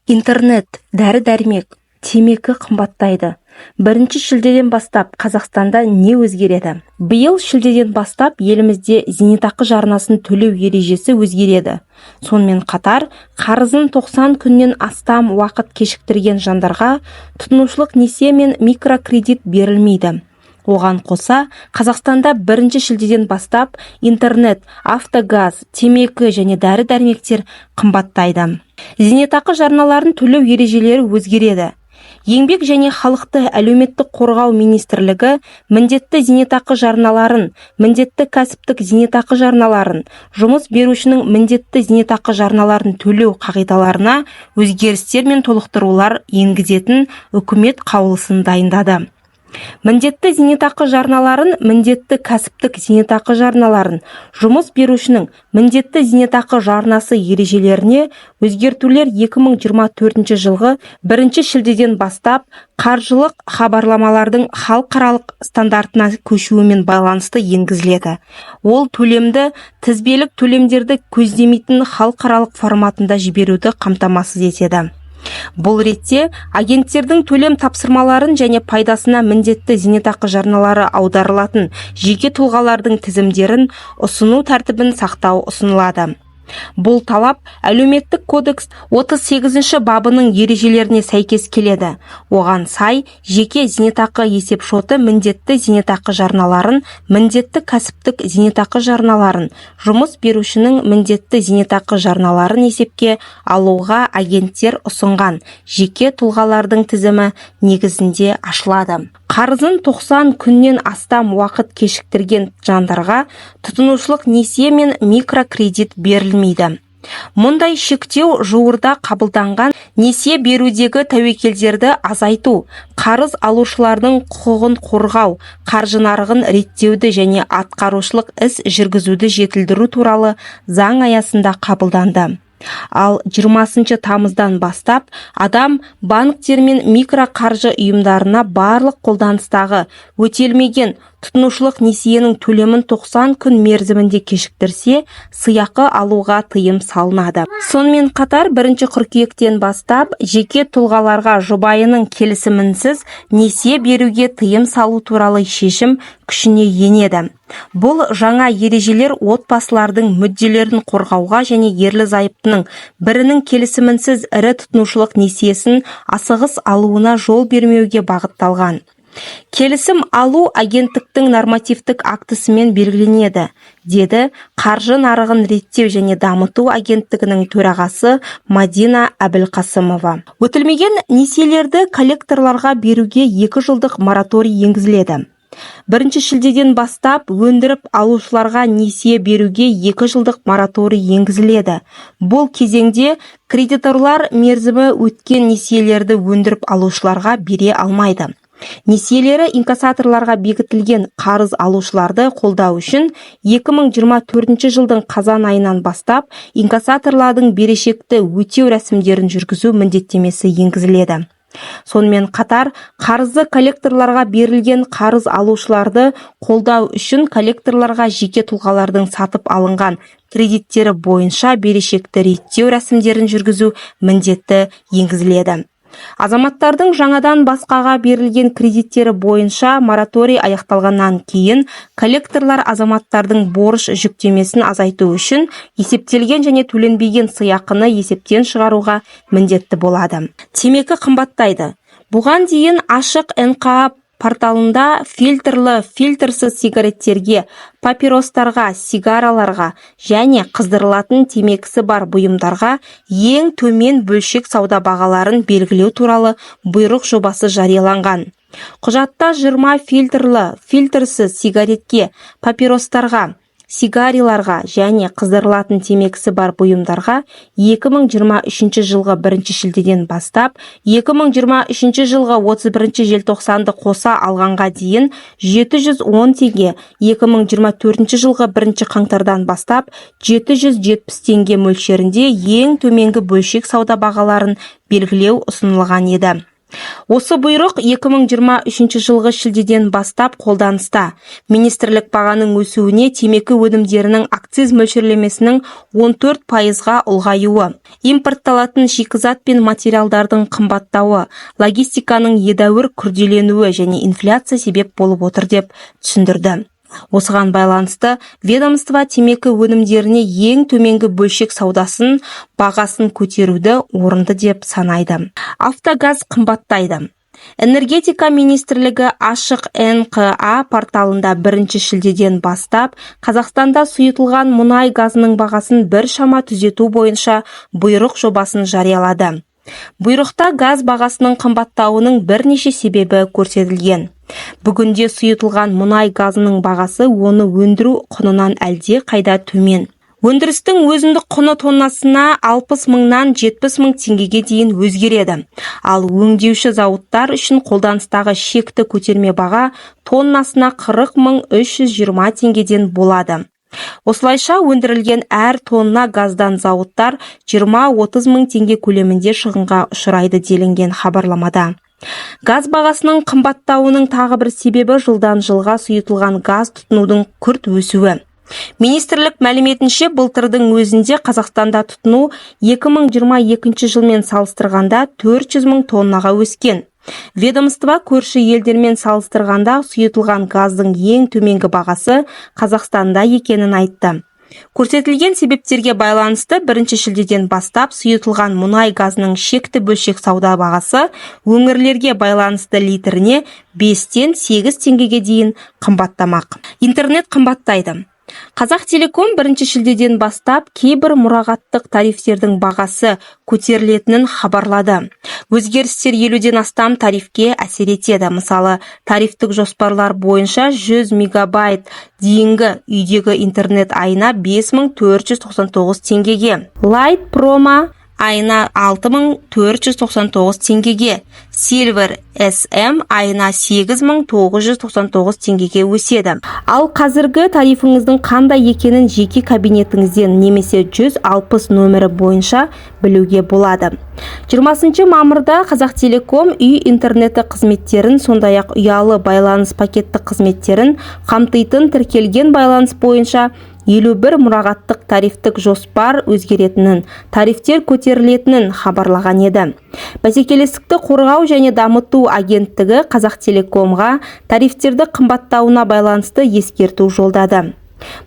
Интернет, дәрі-дәрмек, темекі қымбаттайды. 1 шілдеден бастап Қазақстанда не өзгереді? Биыл шілдеден бастап елімізде зейнетақы жарнасын төлеу ережесі өзгереді. Сонымен қатар, қарызын 90 күннен астам уақыт кешіктірген жандарға тұтынушылық несие мен микрокредит берілмейді. Оған қоса, Қазақстанда 1 шілдеден бастап интернет, автогаз, темекі және дәрі-дәрмектер қымбаттайды. Зейнетақы жарналарын төлеу ережелері өзгереді. Еңбек және халықты әлеуметтік қорғау министрлігі міндетті зейнетақы жарналарын, міндетті кәсіптік зейнетақы жарналарын, жұмыс берушінің міндетті зейнетақы жарналарын төлеу қағидаларына өзгерістер мен толықтырулар енгізетін үкімет қаулысын дайындады. Міндетті зейнетақы жарналарын, міндетті кәсіптік зейнетақы жарналарын, жұмыс берушінің міндетті зейнетақы жарнасы ережелеріне өзгертулер 2024 жылғы 1 шілдеден бастап қаржылық хабарламалардың халықаралық стандартына көшуімен байланысты енгізіледі. Ол төлемді тізбелік төлемдерді көздемейтін халықаралық форматында жіберуді қамтамасыз етеді. Бұл ретте агенттердің төлем тапсырмаларын және пайдасына міндетті зейнетақы жарналары аударылатын жеке тұлғалардың тізімдерін ұсыну тәртібін сақтау ұсынылады. Бұл талап әлеуметтік кодекс 38 бабының ережелеріне сәйкес келеді. Оған сай, жеке зейнетақы есепшоты міндетті зейнетақы жарналарын, міндетті кәсіптік зейнетақы жарналарын, жұмыс берушінің міндетті зейнетақы жарналарын есепке алуға агенттер ұсынған жеке тұлғалардың тізімі негізінде ашылады. Қарызын 90 күннен астам уақыт кешіктірген жандарға тұтынушылық несие мен микрокредит берілмейді. Мұндай шектеу жуырда қабылданған несие берудегі тәуекелдерді азайту, қарыз алушылардың құқығын қорғау, қаржы нарығын реттеуді және атқарушылық іс жүргізуді жетілдіру туралы заң аясында қабылданды. Ал 20 тамыздан бастап адам банктер мен микроқаржы ұйымдарына барлық қолданыстағы өтелмеген тұтынушылық несиенің төлемін 90 күн мерзімінде кешіктірсе, сыйақы алуға тыйым салынады. Сонымен қатар 1 қыркүйектен бастап жеке тұлғаларға жұбайының келісімінсіз несие беруге тыйым салу туралы шешім күшіне енеді. Бұл жаңа ережелер отбасылардың мүдделерін қорғауға және ерлі-зайыптының бірінің келісімінсіз ірі тұтынушылық несиесін асығыс алуына жол бермеуге бағытталған. Келісім алу агенттіктің нормативтік актісімен белгіленеді, деді Қаржы нарығын реттеу және дамыту агенттігінің төрағасы Мадина Әбілқасымова. Өтілмеген несиелерді коллекторларға беруге 2 жылдық мораторий енгізіледі. 1 шілдеден бастап өндіріп алушыларға несие беруге 2 жылдық мораторий енгізіледі. Бұл кезеңде кредиторлар мерзімі өткен несиелерді өндіріп алушыларға бере алмайды. Несиелері инкассаторларға бекітілген қарыз алушыларды қолдау үшін 2024 жылдың қазан айынан бастап инкассаторлардың берешекті өтеу рәсімдерін жүргізу міндеттемесі енгізіледі. Сонымен қатар, қарызы коллекторларға берілген қарыз алушыларды қолдау үшін коллекторларға жеке тұлғалардың сатып алынған кредиттері бойынша берешекті реттеу рәсімдерін жүргізу міндеті енгізіледі. Азаматтардың жаңадан басқаға берілген кредиттері бойынша мораторий аяқталғаннан кейін коллекторлар азаматтардың борыш жүктемесін азайту үшін есептелген және төленбеген сыйақыны есептен шығаруға міндетті болады. Темекі қымбаттайды. Бұған дейін ашық НКА порталында фильтрлі, фильтрсіз сигареттерге, папиростарға, сигараларға және қыздырылатын темекісі бар бұйымдарға ең төмен бөлшек сауда бағаларын белгілеу туралы бұйрық жобасы жарияланған. Құжатта 20 фильтрлі, фильтрсіз сигаретке, папиростарға, сигариларға және қыздырылатын темекісі бар бұйымдарға 2023 жылғы 1 шілдеден бастап 2023 жылғы 31 желтоқсанды қоса алғанға дейін 710 теңге, 2024 жылғы 1 қаңтардан бастап 770 теңге мөлшерінде ең төменгі бөлшек сауда бағаларын белгілеу ұсынылған еді. Осы бұйрық 2023 жылғы шілдеден бастап қолданыста. Министрлік бағаның өсуіне темекі өнімдерінің акциз мөлшерлемесінің 14%-ға ұлғаюы, импортталатын шикізат пен материалдардың қымбаттауы, логистиканың едәуір күрделенуі және инфляция себеп болып отыр деп түсіндірді. Осыған байланысты ведомство темекі өнімдеріне ең төменгі бөлшек саудасын бағасын көтеруді орынды деп санайды. Автогаз қымбаттайды. Энергетика министрлігі ашық НКА порталында 1 шілдеден бастап Қазақстанда сұйытылған мұнай газының бағасын біршама түзету бойынша бұйрық жобасын жариялады. Бұйрықта газ бағасының қымбаттауының бірнеше себебі көрсетілген. Бүгінде сұйытылған мұнай газының бағасы оны өндіру құнынан әлде қайда төмен. Өндірістің өзіндік құны тоннасына 60 мыңнан 70 мың теңгеге дейін өзгереді. Ал өңдеуші зауыттар үшін қолданыстағы шекті көтерме баға тоннасына 40 мың 320 теңгеден болады. Осылайша өндірілген әр тонна газдан зауыттар 20-30 мың теңге көлемінде шығынға ұшырайды делінген хабарламада. Газ бағасының қымбаттауының тағы бір себебі жылдан жылға сұйытылған газ тұтынудың күрт өсуі. Министрлік мәліметінше былтырдың өзінде Қазақстанда тұтыну 2022 жылмен салыстырғанда 400 мың тоннаға өскен. Ведомство көрші елдермен салыстырғанда сұйытылған газдың ең төменгі бағасы Қазақстанда екенін айтты. Көрсетілген себептерге байланысты 1 шілдеден бастап сұйытылған мұнай газының шекті бөлшек сауда бағасы өңірлерге байланысты литріне 5-тен 8 теңгеге дейін қымбаттамақ. Интернет қымбаттайды. Қазақтелеком 1 шілдеден бастап кейбір мұрағаттық тарифтердің бағасы көтерілетінін хабарлады. Өзгерістер 50-ден астам тарифке әсер етеді. Мысалы, тарифтік жоспарлар бойынша 100 мегабайт дейінгі үйдегі интернет айына 5499 теңгеге, Light Promo айына 6499 теңгеге, Silver SM айына 8999 теңгеге өседі. Ал қазіргі тарифіңіздің қандай екенін жеке кабинетіңізден немесе 160 нөмірі бойынша білуге болады. 20 мамырда Қазақтелеком үй интернеті қызметтерін, сондай-ақ ұялы байланыс пакеттік қызметтерін қамтитын тіркелген байланыс бойынша 51 мұрағаттық тарифтік жоспар өзгеретінін, тарифтер көтерілетінін хабарлаған еді. Бәсекелестікті қорғау және дамыту агенттігі Қазақтелекомға тарифтерді қымбаттауына байланысты ескерту жолдады.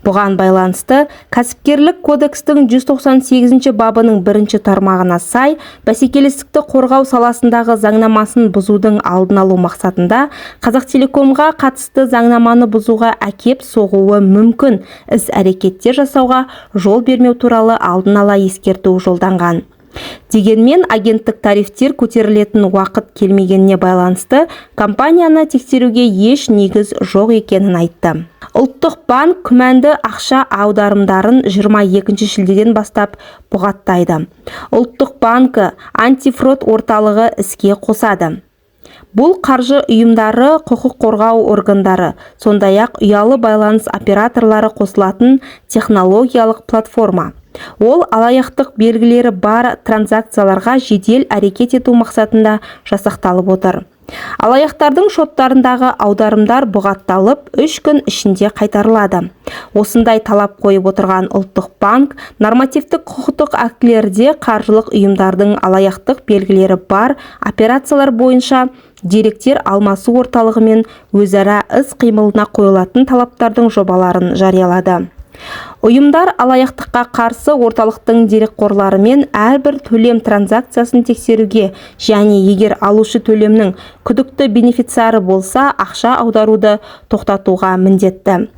Бұған байланысты кәсіпкерлік кодекстің 198 бабының 1 тармағына сай бәсекелестікті қорғау саласындағы заңнамасын бұзудың алдын алу мақсатында Қазақтелекомға қатысты заңнаманы бұзуға әкеп соғуы мүмкін іс-әрекеттер жасауға жол бермеу туралы алдын ала ескерту жолданған. Дегенмен агенттік тарифтер көтерілетін уақыт келмегеніне байланысты компанияны тексеруге еш негіз жоқ екенін айтты. Ұлттық банк күмәнді ақша аударымдарын 22 шілдеден бастап бұғаттайды. Ұлттық банкі антифрод орталығы іске қосады. Бұл қаржы ұйымдары, құқық қорғау органдары, сондай-ақ ұялы байланыс операторлары қосылатын технологиялық платформа. Ол алаяқтық белгілері бар транзакцияларға жедел әрекет ету мақсатында жасақталып отыр. Алаяқтардың шоттарындағы аударымдар бұғатталып 3 күн ішінде қайтарылады. Осындай талап қойып отырған ұлттық банк нормативтік құқықтық актілерде қаржылық ұйымдардың алаяқтық белгілері бар операциялар бойынша деректер алмасу орталығымен өзара іс-қимылына қойылатын талаптардың жобаларын жариялады. Ұйымдар алаяқтыққа қарсы орталықтың дерекқорларымен әрбір төлем транзакциясын тексеруге және егер алушы төлемнің күдікті бенефициары болса, ақша аударуды тоқтатуға міндетті.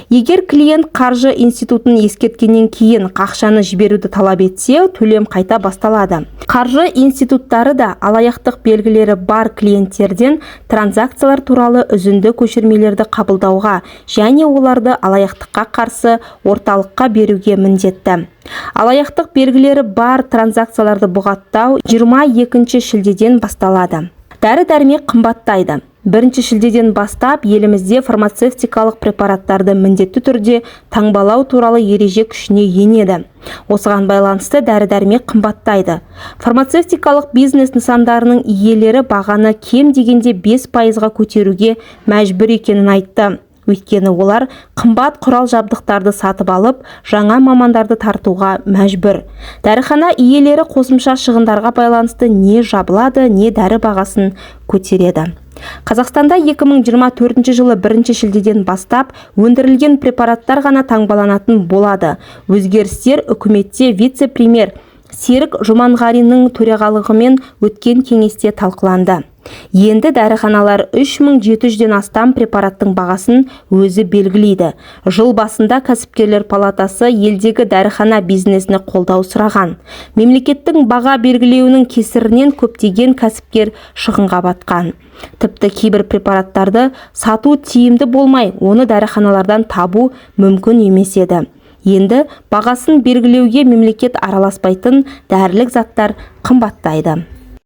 Егер клиент қаржы институтын ескерткеннен кейін ақшаны жіберуді талап етсе, төлем қайта басталады. Қаржы институттары да алаяқтық белгілері бар клиенттерден транзакциялар туралы үзінді көшірмелерді қабылдауға және оларды алаяқтыққа қарсы орталыққа беруге міндетті. Алаяқтық белгілері бар транзакцияларды бұғаттау 22 шілдеден басталады. Дәрі-дәрмек қымбаттайды. 1 шілдеден бастап елімізде фармацевтикалық препараттарды міндетті түрде таңбалау туралы ереже күшіне енеді. Осыған байланысты дәрі-дәрмек қымбаттайды. Фармацевтикалық бизнес нысандарының иелері бағаны кем дегенде 5%-ға көтеруге мәжбүр екенін айтты. Өйткені олар қымбат құрал жабдықтарды сатып алып, жаңа мамандарды тартуға мәжбүр. Дәріхана иелері қосымша шығындарға байланысты не жабылады, не дәрі бағасын көтереді. Қазақстанда 2024 жылы 1 шілдеден бастап өндірілген препараттар ғана таңбаланатын болады. Өзгерістер үкіметте вице-премьер Серік Жұманғариннің төрағалығымен өткен кеңесте талқыланды. Енді дәріханалар 3700-ден астам препараттың бағасын өзі белгілейді. Жыл басында кәсіпкерлер палатасы елдегі дәріхана бизнесіне қолдау сұраған. Мемлекеттің баға белгілеуінің кесірінен көптеген кәсіпкер шығынға батқан. Тіпті кейбір препараттарды сату тиімді болмай, оны дәріханалардан табу мүмкін емес еді. Енді бағасын белгілеуге мемлекет араласпайтын дәрілік заттар қымбаттайды.